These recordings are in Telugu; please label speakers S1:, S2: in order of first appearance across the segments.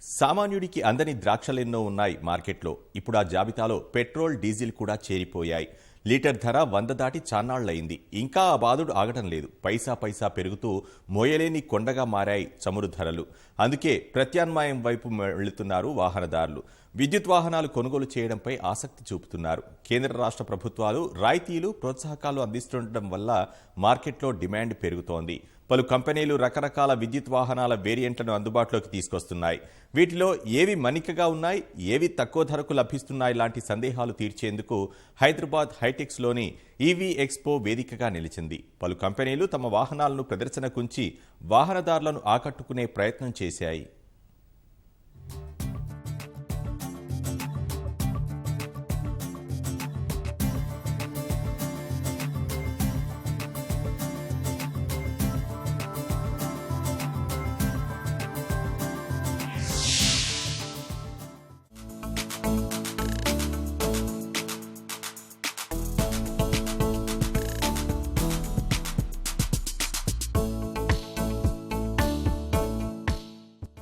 S1: సామాన్యుడికి అందని ద్రాక్షలెన్నో ఉన్నాయి మార్కెట్లో. ఇప్పుడు ఆ జాబితాలో పెట్రోల్, డీజిల్ కూడా చేరిపోయాయి. లీటర్ ధర 100 దాటి చాన్నాళ్లయింది. ఇంకా ఆ బాధుడు ఆగటం లేదు. పైసా పైసా పెరుగుతూ మోయలేని కొండగా మారాయి చమురు ధరలు. అందుకే ప్రత్యామ్నాయం వైపు వెళుతున్నారు వాహనదారులు. విద్యుత్ వాహనాలు కొనుగోలు చేయడంపై ఆసక్తి చూపుతున్నారు. కేంద్ర రాష్ట్ర ప్రభుత్వాలు రాయితీలు, ప్రోత్సాహకాలు అందిస్తుండటం వల్ల మార్కెట్లో డిమాండ్ పెరుగుతోంది. పలు కంపెనీలు రకరకాల విద్యుత్ వాహనాల వేరియంట్లను అందుబాటులోకి తీసుకొస్తున్నాయి. వీటిలో ఏవి మన్నికగా ఉన్నాయి, ఏవి తక్కువ ధరకు లభిస్తున్నాయి లాంటి సందేహాలు తీర్చేందుకు హైదరాబాద్ హైటెక్స్లోని ఈవీ ఎక్స్పో వేదికగా నిలిచింది. పలు కంపెనీలు తమ వాహనాలను ప్రదర్శనకుంచి వాహనదారులను ఆకట్టుకునే ప్రయత్నం చేశాయి.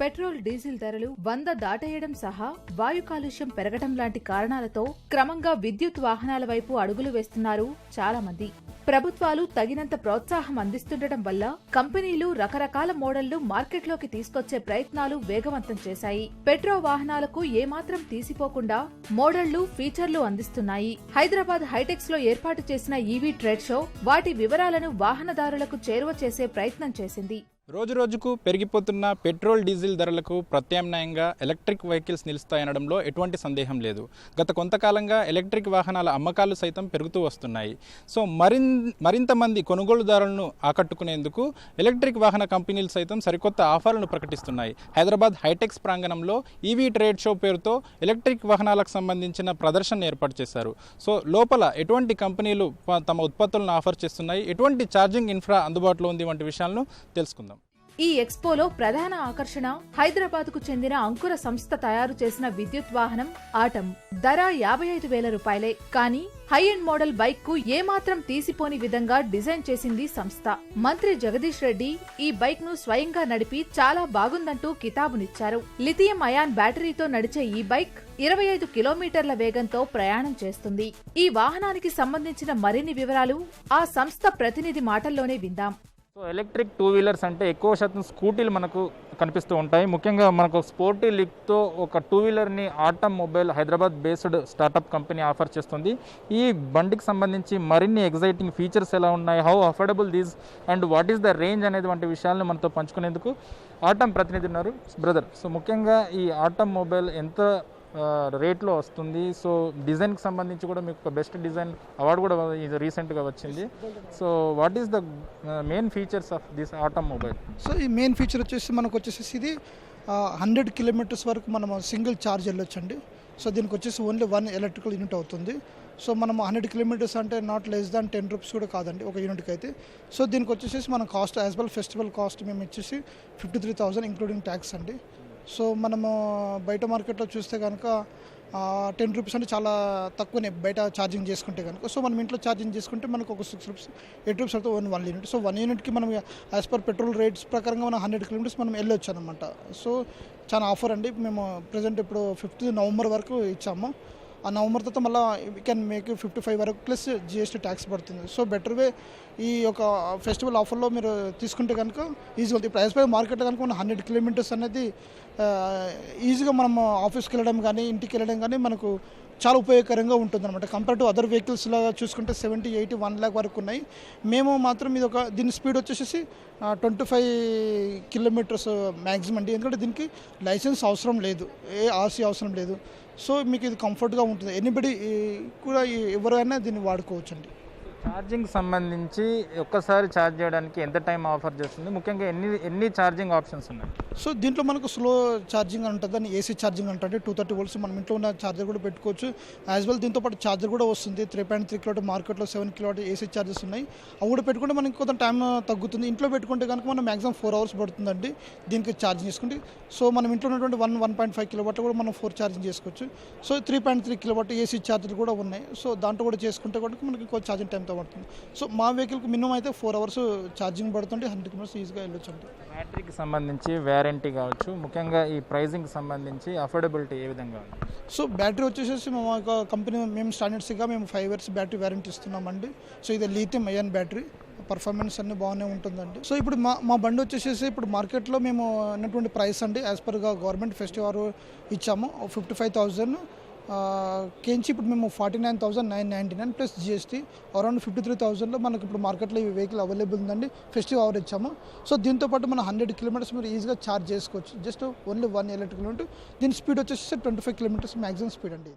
S2: పెట్రోల్, డీజిల్ ధరలు 100 దాటేయడం సహా వాయు కాలుష్యం పెరగడం లాంటి కారణాలతో క్రమంగా విద్యుత్ వాహనాల వైపు అడుగులు వేస్తున్నారు చాలా మంది. ప్రభుత్వాలు తగినంత ప్రోత్సాహం అందిస్తుండటం వల్ల కంపెనీలు రకరకాల మోడళ్లు మార్కెట్లోకి తీసుకొచ్చే ప్రయత్నాలు వేగవంతం చేశాయి. పెట్రోల్ వాహనాలకు ఏమాత్రం తీసిపోకుండా మోడళ్లు, ఫీచర్లు అందిస్తున్నాయి. హైదరాబాద్ హైటెక్స్ లో ఏర్పాటు చేసిన ఈవీ ట్రేడ్ షో వాటి వివరాలను వాహనదారులకు చేరువ చేసే ప్రయత్నం చేసింది.
S3: రోజురోజుకు పెరిగిపోతున్న పెట్రోల్, డీజిల్ ధరలకు ప్రత్యామ్నాయంగా ఎలక్ట్రిక్ వెహికల్స్ నిలుస్తాయనడంలో ఎటువంటి సందేహం లేదు. గత కొంతకాలంగా ఎలక్ట్రిక్ వాహనాల అమ్మకాలు సైతం పెరుగుతూ వస్తున్నాయి. సో మరింత మంది కొనుగోలుదారులను ఆకట్టుకునేందుకు ఎలక్ట్రిక్ వాహన కంపెనీలు సైతం సరికొత్త ఆఫర్లను ప్రకటిస్తున్నాయి. హైదరాబాద్ హైటెక్స్ ప్రాంగణంలో ఈవీ ట్రేడ్ షో పేరుతో ఎలక్ట్రిక్ వాహనాలకు సంబంధించిన ప్రదర్శన ఏర్పాటు చేశారు. సో లోపల ఎటువంటి కంపెనీలు తమ ఉత్పత్తులను ఆఫర్ చేస్తున్నాయి, ఎటువంటి ఛార్జింగ్ ఇన్ఫ్రా అందుబాటులో ఉంది వంటి విషయాలను తెలుసుకుందాం.
S2: ఈ ఎక్స్పోలో ప్రధాన ఆకర్షణ హైదరాబాద్ కు చెందిన అంకుర సంస్థ తయారు చేసిన విద్యుత్ వాహనం ఆటమ్. ధర 55,000 రూపాయలే. కానీ హై ఎండ్ మోడల్ బైక్ కు ఏమాత్రం తీసిపోని విధంగా డిజైన్ చేసింది సంస్థ. మంత్రి జగదీష్ రెడ్డి ఈ బైక్ ను స్వయంగా నడిపి చాలా బాగుందంటూ కితాబునిచ్చారు. లిథియం అయాన్ బ్యాటరీతో నడిచే ఈ బైక్ 25 కిలోమీటర్ల వేగంతో ప్రయాణం చేస్తుంది. ఈ వాహనానికి సంబంధించిన మరిన్ని వివరాలు ఆ సంస్థ ప్రతినిధి మాటల్లోనే విందాం.
S3: సో ఎలక్ట్రిక్ 2 వీలర్స్ అంటే ఎక్కువ శాతం స్కూటీలు మనకు కనిపిస్తూ ఉంటాయి. ముఖ్యంగా మనకు స్పోర్టీ లిక్తో ఒక 2 వీలర్ని Atum mobile Hyderabad based startup company offer చేస్తుంది. ఈ బండికి సంబంధించి మరిన్ని ఎగ్జైటింగ్ ఫీచర్స్ ఎలా ఉన్నాయి, how affordable these and what is the range అనేది వంటి విషయాలను మనతో పంచుకునేందుకు ఆటమ్ ప్రతినిధి ఉన్నారు. బ్రదర్, సో ముఖ్యంగా ఈ ఆటమ్ మొబైల్ ఎంత రేట్లో వస్తుంది? సో డిజైన్కి సంబంధించి కూడా మీకు బెస్ట్ డిజైన్ అవార్డు కూడా రీసెంట్గా వచ్చింది. So what is the main features of this atom mobile?
S4: So ఈ మెయిన్ ఫీచర్ వచ్చేసి ఇది 100 కిలోమీటర్స్ వరకు మనం సింగిల్ ఛార్జ్ వెళ్ళొచ్చండి. సో దీనికి వచ్చేసి ఓన్లీ 1 ఎలక్ట్రికల్ యూనిట్ అవుతుంది. సో మనం 100 కిలోమీటర్స్ అంటే నాట్ లెస్ దాన్ 10 రూపీస్ కూడా కాదండి ఒక యూనిట్కి అయితే. సో దీనికి వచ్చేసి మన cost as well festival cost మేము ఇచ్చేసి 53,000 ఇంక్లూడింగ్ ట్యాక్స్ అండి. సో మనము బయట మార్కెట్లో చూస్తే కనుక 10 రూపీస్ అంటే చాలా తక్కువనే బయట ఛార్జింగ్ చేసుకుంటే కనుక. సో మనం ఇంట్లో ఛార్జింగ్ చేసుకుంటే మనకు ఒక 6 రూపీస్ 8 రూపీస్ అయితే 1 యూనిట్. సో 1 యూనిట్కి మనం యాజ్ పర్ పెట్రోల్ రేట్స్ ప్రకారంగా మనం 100 కిలోమీటర్స్ మనం వెళ్ళొచ్చు అనమాట. సో చాలా ఆఫర్ అండి. మేము ప్రజెంట్ ఇప్పుడు 5th నవంబర్ వరకు ఇచ్చాము. ఆ నవంబర్ తర్వాత మళ్ళీ వీ కెన్ మేక్ 55 వరకు ప్లస్ జిఎస్టీ ట్యాక్స్ పడుతుంది. సో బెటర్ వే ఈ యొక్క ఫెస్టివల్ ఆఫర్లో మీరు తీసుకుంటే కనుక ఈజీగా ఉంటుంది. ఇప్పుడు యాజ్ పర్ మార్కెట్లో కనుక మనం 100 కిలోమీటర్స్ అనేది ఈజీగా మనం ఆఫీస్కి వెళ్ళడం కానీ ఇంటికి వెళ్ళడం కానీ మనకు చాలా ఉపయోగకరంగా ఉంటుంది అనమాట. కంపేర్ టు అదర్ వెహికల్స్ లాగా చూసుకుంటే 70, 80, 1 lakh వరకు ఉన్నాయి. మేము మాత్రం దీని స్పీడ్ వచ్చేసి 25 కిలోమీటర్స్ మ్యాక్సిమం అండి. ఎందుకంటే దీనికి లైసెన్స్ అవసరం లేదు, ఏ ఆర్సీ అవసరం లేదు. సో మీకు ఇది కంఫర్ట్గా ఉంటుంది. ఎనీబడి కూడా ఎవరైనా దీన్ని వాడుకోవచ్చు అండి.
S3: ఛార్జింగ్ సంబంధించి ఒక్కసారి ఛార్జ్ చేయడానికి ఎంత టైం ఆఫర్ చేస్తుంది? ముఖ్యంగా ఎన్ని ఛార్జింగ్ ఆప్షన్స్ ఉన్నాయి?
S4: సో దీంట్లో మనకు స్లో ఛార్జింగ్ అని ఉంటుంది, దాన్ని ఏసీ ఛార్జింగ్ అంటే 230 volts మనం ఇంట్లో ఉన్న ఛార్జర్ కూడా పెట్టుకోవచ్చు. యాజ్ వెల్ దీంతో పాటు ఛార్జర్ కూడా వస్తుంది. 3.3 kW మార్కెట్లో 7 kW ఏసీ ఛార్జెస్ ఉన్నాయి. అవి కూడా పెట్టుకుంటే మనకి కొంత టైం తగ్గుతుంది. ఇంట్లో పెట్టుకుంటే కనుక మనం మ్యాక్సిమం 4 hours పడుతుందండి దీనికి ఛార్జింగ్ చేసుకుంటే. సో మనం ఇంట్లో ఉన్నటువంటి 1.5 kW కూడా మనం 4 ఛార్జింగ్ చేసుకోవచ్చు. సో 3.3 kW ఏసీ ఛార్జర్లు కూడా ఉన్నాయి. సో దాంట్లో కూడా చేసుకుంటే కూడా మనకి కొంచెం ఛార్జింగ్ టైం ఎంత పడుతుంది. సో మా వెహికల్కి మినిమం అయితే 4 అవర్స్ ఛార్జింగ్ పడుతుంటే 100 కిలోమీటర్స్ ఈజీగా వెళ్ళొచ్చు అండి.
S3: బ్యాటరీకి సంబంధించి వ్యారంటీ కావచ్చు, ముఖ్యంగా ఈ ప్రైజింగ్కి సంబంధించి అఫోర్డబిలిటీ ఏ విధంగా ఉంది?
S4: సో బ్యాటరీ వచ్చేసి మా కంపెనీ మేము స్టాండర్డ్స్గా మేము 5 ఇయర్స్ బ్యాటరీ వారంటీ ఇస్తున్నామండి. సో ఇది లిథియం అయాన్ బ్యాటరీ, పర్ఫార్మెన్స్ అన్నీ బాగానే ఉంటుందండి. సో ఇప్పుడు మా బండి వచ్చేసి ఇప్పుడు మార్కెట్లో మేము ఉన్నటువంటి ప్రైస్ అండి యాజ్ పర్గా గవర్నమెంట్ ఫెస్టివల్ ఇచ్చాము 55,000 కేంచి ఇప్పుడు మేము 49,999 ప్లస్ జిఎస్టీ అరౌండ్ 53,000లో మనకి ఇప్పుడు మార్కెట్లో ఈ వెహికల్ అవైలబుల్ ఉందండి. ఫెస్టివ్ ఆఫర్ ఇచ్చాము. సో దీంతోపాటు మనం 100 కిలోమీటర్స్ మీరు ఈజీగా ఛార్జ్ చేసుకోవచ్చు. జస్ట్ ఓన్లీ 1 ఎలక్ట్రికల్ ఉంటే దీని స్పీడ్ వచ్చేసి 25 కిలోమీటర్స్ మ్యాక్సిమం స్పీడ్ అండి.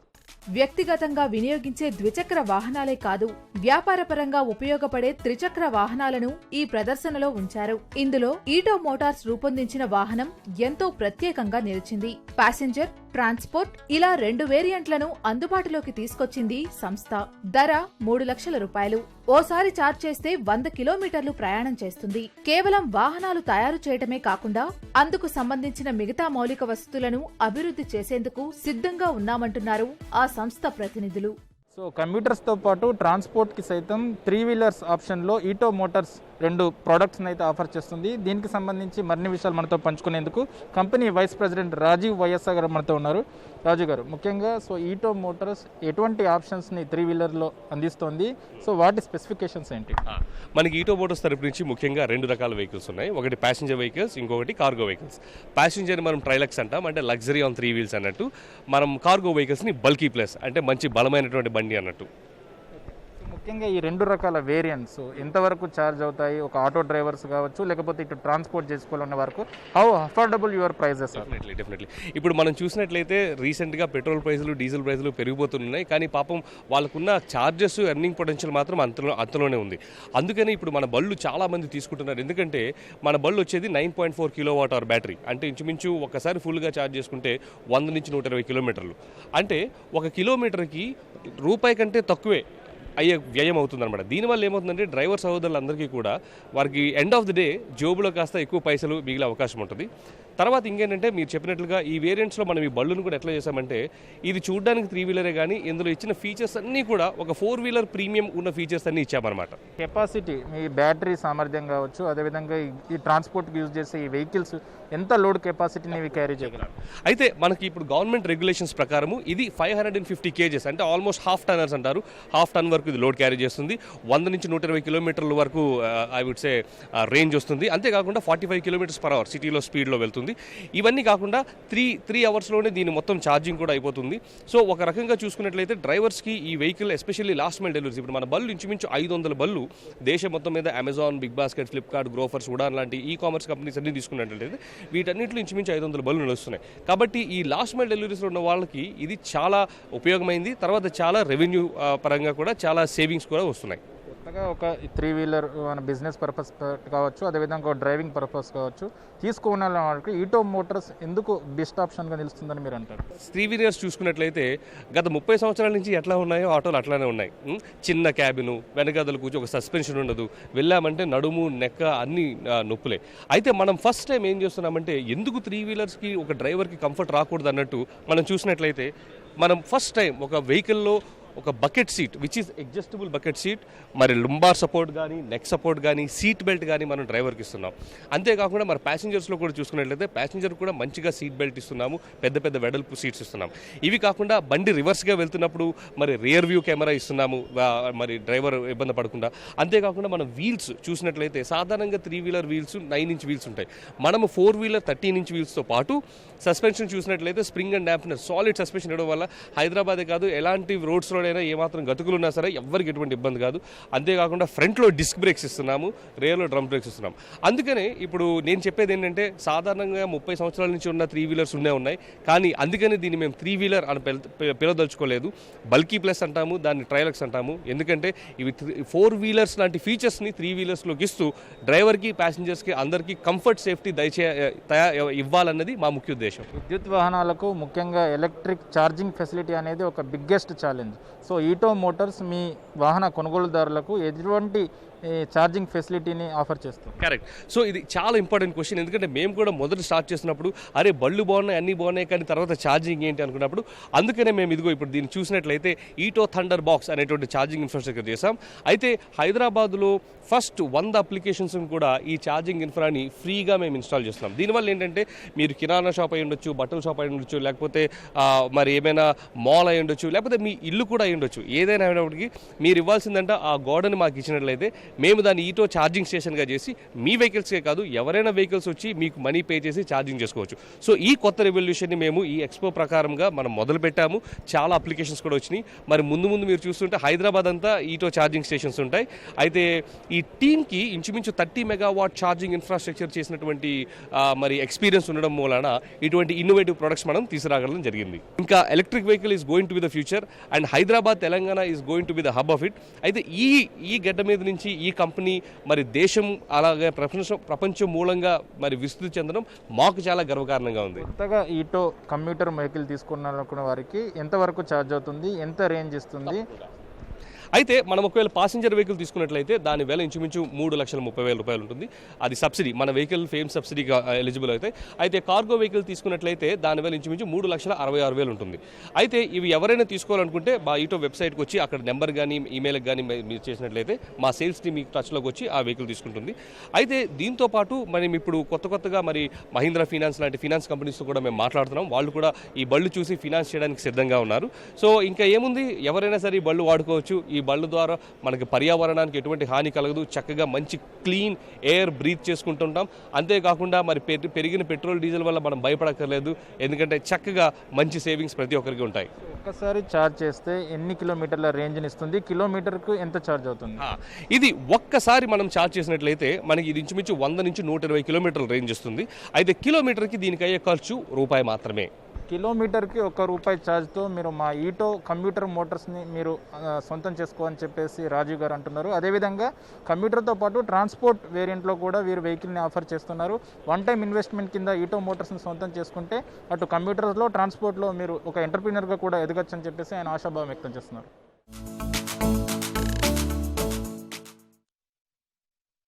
S2: వ్యక్తిగతంగా వినియోగించే ద్విచక్ర వాహనాలే కాదు, వ్యాపారపరంగా ఉపయోగపడే త్రిచక్ర వాహనాలను ఈ ప్రదర్శనలో ఉంచారు. ఇందులో ఈటో మోటార్స్ రూపొందించిన వాహనం ఎంతో ప్రత్యేకంగా నిలిచింది. ప్యాసింజర్, ట్రాన్స్పోర్ట్ ఇలా 2 వేరియంట్లను అందుబాటులోకి తీసుకొచ్చింది సంస్థ. ధర 3 లక్షల రూపాయలు. ఓసారి ఛార్జ్ చేస్తే 100 కిలోమీటర్లు ప్రయాణం చేస్తుంది. కేవలం వాహనాలు తయారు చేయటమే కాకుండా అందుకు సంబంధించిన మిగతా మౌలిక వసతులను అభివృద్ధి చేసేందుకు సిద్ధంగా ఉన్నామంటున్నారు ఆ సంస్థ ప్రతినిధులు.
S3: సో కంప్యూటర్స్తో పాటు ట్రాన్స్పోర్ట్కి సైతం 3 వీలర్స్ ఆప్షన్లో ఈటో మోటార్స్ 2 ప్రోడక్ట్స్ని అయితే ఆఫర్ చేస్తుంది. దీనికి సంబంధించి మరిన్ని విషయాలు మనతో పంచుకునేందుకు company vice president Rajeev YSR garu మనతో ఉన్నారు. రాజు గారు, ముఖ్యంగా సో ఈటో మోటార్స్ ఎటువంటి ఆప్షన్స్ని 3 వీలర్లో అందిస్తోంది, సో వాటి స్పెసిఫికేషన్స్ ఏంటి?
S5: మనకి ఈటో మోటార్స్ తరపు నుంచి ముఖ్యంగా 2 రకాల వెహికల్స్ ఉన్నాయి. ఒకటి ప్యాసింజర్ వెహికల్స్, ఇంకొకటి కార్గో వెహికల్స్. ప్యాసింజర్ మనం ట్రైలక్స్ అంటాం, అంటే లగ్జరీ ఆన్ 3 వీల్స్ అన్నట్టు. మనం కార్గో వెహికల్స్ని బల్కీ ప్లస్, అంటే మంచి బలమైనటువంటి బండి అన్నట్టు.
S3: ముఖ్యంగా ఈ 2 రకాల వేరియంట్స్ ఎంతవరకు ఛార్జ్ అవుతాయి? ఒక ఆటో డ్రైవర్స్ కావచ్చు, లేకపోతే ఇటు ట్రాన్స్పోర్ట్ చేసుకోవాలన్న వరకు how affordable your prices?
S5: Definitely ఇప్పుడు మనం చూసినట్లయితే రీసెంట్గా పెట్రోల్ ప్రైసులు, డీజిల్ ప్రైసులు పెరిగిపోతున్నాయి. కానీ పాపం వాళ్ళకున్న ఛార్జెస్, ఎర్నింగ్ పొటెన్షియల్ మాత్రం అంతలోనే ఉంది. అందుకని ఇప్పుడు మన బళ్ళు చాలా మంది తీసుకుంటున్నారు. ఎందుకంటే మన బళ్ళు వచ్చేది 9.4 కిలోవాట్ అవర్ బ్యాటరీ, అంటే ఇంచుమించు ఒకసారి ఫుల్గా ఛార్జ్ చేసుకుంటే 100 నుంచి 120 కిలోమీటర్లు, అంటే 1 కిలోమీటర్కి రూపాయి కంటే తక్కువే అయ్యే వ్యయం అవుతుందన్నమాట. దీనివల్ల ఏమవుతుందంటే డ్రైవర్ సహోదరులందరికీ కూడా వారికి ఎండ్ ఆఫ్ ది డే జోబులో కాస్త ఎక్కువ పైసలు మిగిలే అవకాశం ఉంటుంది. తర్వాత ఇంకేంటంటే మీరు చెప్పినట్లుగా ఈ వేరియంట్స్లో మనం ఈ బళ్ళును కూడా ఎట్లా చేసామంటే ఇది చూడడానికి 3 వీలరే, కానీ ఇందులో ఇచ్చిన ఫీచర్స్ అన్నీ కూడా ఒక 4 వీలర్ ప్రీమియం ఉన్న ఫీచర్స్ అన్నీ ఇచ్చామన్నమాట.
S3: కెపాసిటీ, మీ బ్యాటరీ సామర్థ్యం కావచ్చు, అదేవిధంగా ఈ ట్రాన్స్పోర్ట్కి యూజ్ చేసే ఈ వెహికల్స్ ఎంత లోడ్ కెపాసిటీని ఇవి క్యారీ చేయగలరు?
S5: అయితే మనకి ఇప్పుడు గవర్నమెంట్ రెగ్యులేషన్స్ ప్రకారము ఇది 550 కేజెస్, అంటే ఆల్మోస్ట్ హాఫ్ టన్నర్స్ అంటారు. హాఫ్ టన్ వరకు ఇది లోడ్ క్యారీ చేస్తుంది. 100 నుంచి 120 కిలోమీటర్ల వరకు ఐ వుడ్ సే రేంజ్ వస్తుంది. అంతేకాకుండా 45 కిలోమీటర్స్ పర్ అవర్ సిటీలో స్పీడ్లో వెళ్తుంది. ఇవన్నీ కాకుండా 3 అవర్స్లోనే దీని మొత్తం ఛార్జింగ్ కూడా అయిపోతుంది. సో ఒక రకంగా చూసుకున్నట్లయితే డ్రైవర్స్కి ఈ vehicle especially last mile deliveries, ఇప్పుడు మన బళ్ళు ఇంచుమించు 500 బళ్ళు దేశం మొత్తం మీద Amazon, Big Basket, Flipkart, Grofers, Udaan లాంటి ఈ కామర్స్ కంపెనీస్ అన్ని తీసుకున్నట్లయితే వీటన్నింటిలో ఇంచుమించు 500 బళ్ళు నడుస్తున్నాయి. కాబట్టి ఈ లాస్ట్ మైల్ డెలివరీస్లో ఉన్న వాళ్ళకి ఇది చాలా ఉపయోగమైంది. తర్వాత చాలా రెవెన్యూ పరంగా కూడా చాలా సేవింగ్స్ కూడా వస్తున్నాయి.
S3: కొత్తగా ఒక 3 వీలర్ మన బిజినెస్ పర్పస్ కావచ్చు, అదేవిధంగా ఒక డ్రైవింగ్ పర్పస్ కావచ్చు తీసుకున్న వాళ్ళకి ఈటో మోటార్స్ ఎందుకు బెస్ట్ ఆప్షన్గా నిలుస్తుందని మీరు అంటారు?
S5: 3 వీలర్స్ చూసుకున్నట్లయితే గత 30 సంవత్సరాల నుంచి ఎట్లా ఉన్నాయో ఆటోలు అట్లానే ఉన్నాయి. చిన్న క్యాబిను, వెనకదలు కూర్చో, ఒక సస్పెన్షన్ ఉండదు, వెళ్ళామంటే నడుము, నెక్క అన్ని నొప్పులే. అయితే మనం ఫస్ట్ టైం ఏం చేస్తున్నామంటే ఎందుకు 3 వీలర్స్కి ఒక డ్రైవర్కి కంఫర్ట్ రాకూడదు అన్నట్టు మనం చూసినట్లయితే మనం ఫస్ట్ టైం ఒక వెహికల్లో ఒక bucket seat, which is adjustable bucket seat, మరి లుంబార్ సపోర్ట్ కానీ, నెక్ సపోర్ట్ కానీ, సీట్ బెల్ట్ కానీ మనం డ్రైవర్కి ఇస్తున్నాం. అంతేకాకుండా మరి ప్యాసింజర్స్లో కూడా చూసుకున్నట్లయితే ప్యాసింజర్ కూడా మంచిగా సీట్ బెల్ట్ ఇస్తున్నాము, పెద్ద పెద్ద వెడల్పు సీట్స్ ఇస్తున్నాం. ఇవి కాకుండా బండి రివర్స్గా వెళ్తున్నప్పుడు మరి రియర్ వ్యూ కెమెరా ఇస్తున్నాము, మరి డ్రైవర్ ఇబ్బంది పడకుండా. అంతేకాకుండా మనం వీల్స్ చూసినట్లయితే సాధారణంగా 3 వీలర్ వీల్స్ 9 ఇంచ్ వీల్స్ ఉంటాయి. మనము 4 వీలర్ 13 ఇంచ్ వీల్స్తో పాటు సస్పెన్షన్ చూసినట్లయితే స్ప్రింగ్ అండ్ డాంప్నర్ సాలిడ్ సస్పెన్షన్ ఇవ్వడం వల్ల హైదరాబాదే కాదు ఎలాంటి రోడ్స్లో అయినా ఏమాత్రం గతుకులు ఉన్నా సరే ఎవరికి ఎటువంటి ఇబ్బంది కాదు. అంతేకాకుండా ఫ్రంట్లో డిస్క్ బ్రేక్స్ ఇస్తున్నాము, రేర్లో డ్రమ్ బ్రేక్స్ ఇస్తున్నాము. అందుకనే ఇప్పుడు నేను చెప్పేది ఏంటంటే సాధారణంగా 30 సంవత్సరాల నుంచి ఉన్న 3 వీలర్స్ ఉన్నాయి, కానీ అందుకని దీన్ని మేము 3 వీలర్ అని పిలవదలుచుకోలేదు. బల్కీ ప్లస్ అంటాము, దాన్ని ట్రైలక్స్ అంటాము. ఎందుకంటే ఇవి 4 వీలర్స్ లాంటి ఫీచర్స్ని 3 వీలర్స్లోకి ఇస్తూ డ్రైవర్కి, ప్యాసింజర్స్కి అందరికీ కంఫర్ట్, సేఫ్టీ ఇవ్వాలన్నది మా ముఖ్య ఉద్దేశం.
S3: విద్యుత్ వాహనాలకు ముఖ్యంగా ఎలక్ట్రిక్ ఛార్జింగ్ ఫెసిలిటీ అనేది ఒక బిగ్గెస్ట్ ఛాలెంజ్. సో ఈటో మోటార్స్ మీ వాహన కొనుగోలుదారులకు ఎటువంటి ఈ ఛార్జింగ్ ఫెసిలిటీని ఆఫర్ చేస్తుంది?
S5: కరెక్ట్. సో ఇది చాలా ఇంపార్టెంట్ క్వశ్చన్, ఎందుకంటే మేము కూడా మొదట స్టార్ట్ చేసినప్పుడు అరే బళ్ళు బాగున్నాయి అన్నీ బాగున్నాయి కానీ తర్వాత ఛార్జింగ్ ఏంటి అనుకున్నప్పుడు, అందుకనే మేము ఇదిగో ఇప్పుడు దీన్ని చూసినట్లయితే ఈటో థండర్ బాక్స్ అనేటువంటి ఛార్జింగ్ ఇన్ఫ్రాస్ట్రక్చర్ చేసాం. అయితే హైదరాబాద్లో ఫస్ట్ 100 అప్లికేషన్స్ కూడా ఈ ఛార్జింగ్ ఇన్ఫ్రాని ఫ్రీగా మేము ఇన్స్టాల్ చేస్తున్నాం. దీనివల్ల ఏంటంటే మీరు కిరాణా షాప్ అయి ఉండొచ్చు, బట్టల షాప్ అయి ఉండొచ్చు, లేకపోతే మరి ఏమైనా మాల్ అయి ఉండొచ్చు, లేకపోతే మీ ఇల్లు కూడా అయి ఉండొచ్చు, ఏదైనా అయినప్పటికీ మీరు ఇవ్వాల్సిందంటే ఆ గోడని మాకు ఇచ్చినట్లయితే మేము దాన్ని ఈటో ఛార్జింగ్ స్టేషన్గా చేసి మీ వెహికల్స్కే కాదు ఎవరైనా వెహికల్స్ వచ్చి మీకు మనీ పే చేసి ఛార్జింగ్ చేసుకోవచ్చు. సో ఈ కొత్త రెవల్యూషన్ని మేము ఈ ఎక్స్పో ప్రకారంగా మనం మొదలు పెట్టాము. చాలా అప్లికేషన్స్ కూడా వచ్చినాయి. మరి ముందు ముందు మీరు చూస్తుంటే హైదరాబాద్ అంతా ఈటో ఛార్జింగ్ స్టేషన్స్ ఉంటాయి. అయితే ఈ టీమ్కి ఇంచుమించు 30 మెగావాట్ ఛార్జింగ్ ఇన్ఫ్రాస్ట్రక్చర్ చేసినటువంటి మరి ఎక్స్పీరియన్స్ ఉండడం మూలన ఇటువంటి ఇన్నోవేటివ్ ప్రొడక్ట్స్ మనం తీసుకురాగడం జరిగింది. ఇంకా electric vehicle is going to be the future and Hyderabad Telangana is going to be the hub of it. అయితే ఈ గడ్డ మీద నుంచి ఈ కంపెనీ మరి దేశం అలాగే ప్రపంచం మూలంగా మరి విస్తృతి చెందడం మాకు చాలా గర్వకారణంగా ఉంది.
S3: కొత్తగా ఈటో కమ్యూటర్ వెహికల్ తీసుకున్నారనుకున్న వారికి ఎంతవరకు ఛార్జ్ అవుతుంది, ఎంత రేంజ్ ఇస్తుంది?
S5: అయితే మనం ఒకవేళ పాసింజర్ వెహికల్ తీసుకున్నట్లయితే దాని వేల ఇంచుమించు 3,30,000 రూపాయలు ఉంటుంది. అది సబ్సిడీ, మన వెహికల్ ఫేమ్ సబ్సిడీగా ఎలిజిబుల్ అవుతాయి. అయితే కార్గో వెహికల్ తీసుకున్నట్లయితే దాని వేల ఇంచుమించు 3,66,000 ఉంటుంది. అయితే ఇవి ఎవరైనా తీసుకోవాలనుకుంటే మా ఈటో వెబ్సైట్కి వచ్చి అక్కడ నెంబర్ కానీ ఈమెయిల్కి కానీ మీరు చేసినట్లయితే మా సేల్స్ టీమ్ మీకు టచ్లోకి వచ్చి ఆ వెహికల్ తీసుకుంటుంది. అయితే దీంతో పాటు మనం ఇప్పుడు కొత్తగా మరి మహీంద్రా ఫినాన్స్ లాంటి ఫినాన్స్ కంపెనీస్తో కూడా మేము మాట్లాడుతున్నాం. వాళ్ళు కూడా ఈ బళ్ళు చూసి ఫినాన్స్ చేయడానికి సిద్ధంగా ఉన్నారు. సో ఇంకా ఏముంది, ఎవరైనా సరే ఈ బళ్ళు వాడుకోవచ్చు. ఈ బళ్ళు ద్వారా మనకి పర్యావరణానికి ఎటువంటి హాని కలగదు, చక్కగా మంచి క్లీన్ ఎయిర్ బ్రీత్ చేసుకుంటుంటాం. అంతేకాకుండా మరి పెరిగిన పెట్రోల్ డీజిల్ వల్ల మనం భయపడక్కర్లేదు, ఎందుకంటే చక్కగా మంచి సేవింగ్స్ ప్రతి ఒక్కరికి ఉంటాయి.
S3: ఒక్కసారి ఛార్జ్ చేస్తే ఎన్ని కిలోమీటర్ల రేంజ్ని ఇస్తుంది, కిలోమీటర్కు ఎంత ఛార్జ్ అవుతుంది?
S5: ఇది ఒక్కసారి మనం ఛార్జ్ చేసినట్లయితే మనకి ఇది ఇంచుమించు 100 నుంచి 120 కిలోమీటర్ల రేంజ్ ఇస్తుంది. అయితే కిలోమీటర్కి దీనికి అయ్యే ఖర్చు రూపాయి మాత్రమే.
S3: కిలోమీటర్కి ₹1 ఛార్జ్తో మీరు మా ఈటో కమ్యూటర్ మోటార్స్ని మీరు సొంతం చేసుకోవని చెప్పేసి రాజీవ్ గారు అంటున్నారు. అదేవిధంగా కమ్యూటర్తో పాటు ట్రాన్స్పోర్ట్ వేరియంట్లో కూడా వీరు వెహికల్ని ఆఫర్ చేస్తున్నారు. వన్ టైం ఇన్వెస్ట్మెంట్ కింద ఈటో మోటార్స్ని సొంతం చేసుకుంటే అటు కమ్యూటర్స్లో ట్రాన్స్పోర్ట్లో మీరు ఒక ఎంటర్ప్రీనర్గా కూడా ఎదగచ్చు అని చెప్పేసి ఆయన ఆశాభావం వ్యక్తం చేస్తున్నారు.